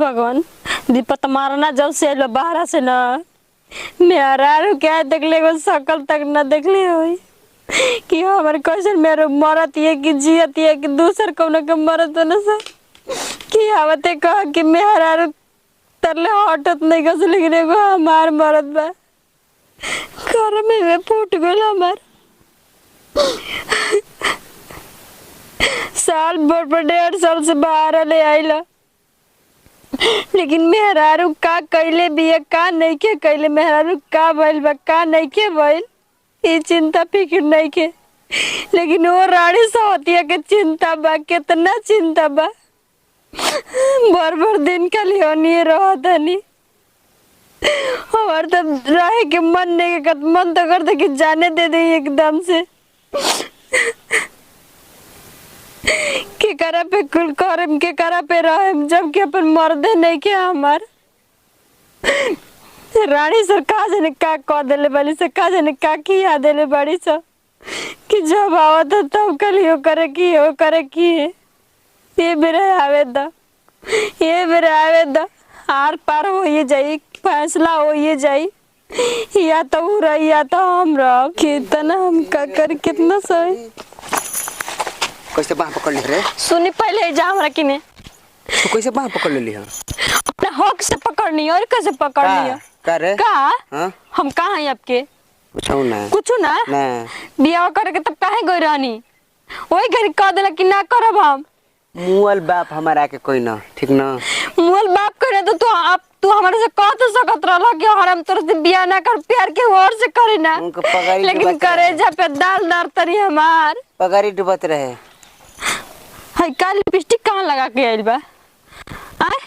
भगवान दीपत मारना जब से लो बाहर से ना मेरा क्या देख ले शकल तक ना देख ली हुई कि हमारे कैसे मेरे मरत ये कि जियत ये कि दूसर कौन के मरत न सर कि आवते कह कि मेरा तरले हटत नहीं कस लेकिन एगो हमार मरत बा घर में फूट गल हमार साल भर 1.5 साल से बाहर ले आइला लेकिन मेहरारू का कैले बिया का नहीं के कैले मेहरारू का भइल बा का नहीं के भइल ये चिंता फिक्र नहीं के लेकिन वो रानी सवतिया के चिंता बा कितना चिंता बा भर दिन खाली होनी रहत हनी और तब रहे के मन नहीं के मन तो करते कि जाने दे दे एकदम से के करा पे कुल करम के करा पे रहम जब के अपन मर्दे नहीं के हमार रानी सर का जने का कह देले बाली से का जने का किया देले बाड़ी से कि जब आवत तब कल यो करे की ये बेरे आवे द आर पार हो ये जाई फैसला हो ये जाई या तो रही या तो हम रह कितना हम का कर कितना सही कैसे बाह पकड़ ली रे सुनी पहले जा हमरा किने तो कैसे बाह पकड़ लेली हम अपना हक से पकड़नी और कैसे पकड़नी है का रे का हां हम कहां हैं आपके कुछ ना बियाह करके तब काहे गई रहनी ओई घर कह देला कि ना करब हम मुअल बाप हमारा के कोई ना ठीक ना मुअल बाप करे तो तू हमारे से कह तो सकत रहला कि हम तोर से बियाह ना कर प्यार के और से करे ना लेकिन करे जा पे दाल दार तरी हमार पगारी डूबत रहे हाय का लिपस्टिक कहां लगा के आइल बा आय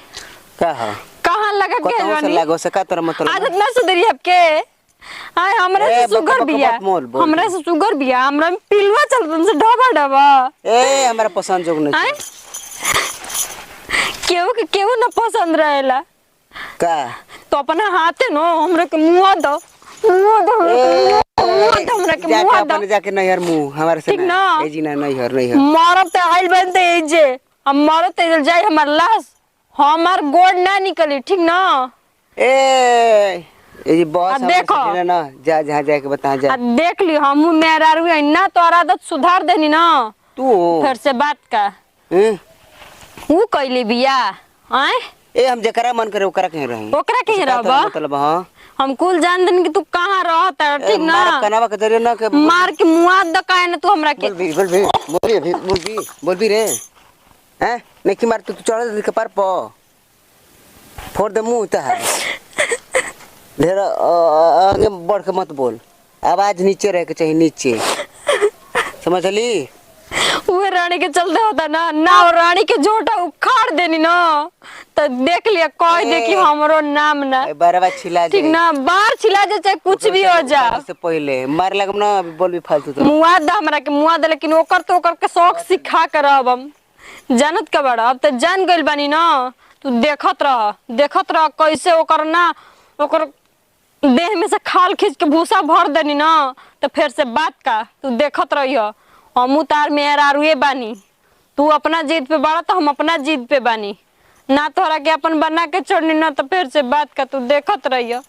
का है कहां लगा के आइल बानी लागो से का तोरा मतलब आदत ना सुधरी आपके आय हमरा से शुगर बिया हमरा से शुगर बिया हमरा में पिलवा चलतन से ढबा ए हमरा पसंद जोग नहीं केहू ना पसंद रहेला का तो अपना हाथे नो हमरा के मुंह दो हमरा के मुंह दो जाके नैहर मुंह हमारे से ना ए जी ना नैहर मारब त आइल बनते ए जे हम मारब त जाई हमर लाश हमार गोड़ ना निकली ठीक ना ए जी बॉस देखो ना जा जहां जाके बता जा देख ली हम मेरा रुई ना तो आदत सुधार देनी ना तू फिर से बात का वो कइले बिया आय ए हम जकरा मन करे ओकरा कहीं रही ओकरा कहीं रहबा मतलब हां हम कुल जान दिन कि तू कहां रहत ठीक ना मार कनावा के जरिए ना के मार के मुआ द काहे ना तू हमरा के बोल भी रे हैं नहीं कि मार तू चढ़ दे के पार प फोड़ दे मुंह ता ढेर आगे बढ़ के मत बोल आवाज नीचे रह के चाहिए नीचे समझ ली वो रानी के चलते होता ना रानी के जोटा उखाड़ देनी ना तो देख लिया कह दे कि हमरो नाम ना बारवा छिला ठीक ना बार छिला जे चाहे कुछ भी हो जा से पहले मार लगम ना बोल भी फालतू तो मुआ द हमरा के मुआ द लेकिन ओकर के शौक सिखा कर अब हम जानत का बड़ा अब तो जान गइल बानी ना तू देखत रह कैसे ओकर ना ओकर देह में से खाल खींच के भूसा भर देनी ना तो फिर से बात का तू देखत रहियो हम उतार मेहरारुए बानी तू अपना जिद पे बड़ा तो हम अपना जिद पे बानी ना तोहरा के अपन बना के छोड़नी ना तो फिर से बात का तू देखत रहियो।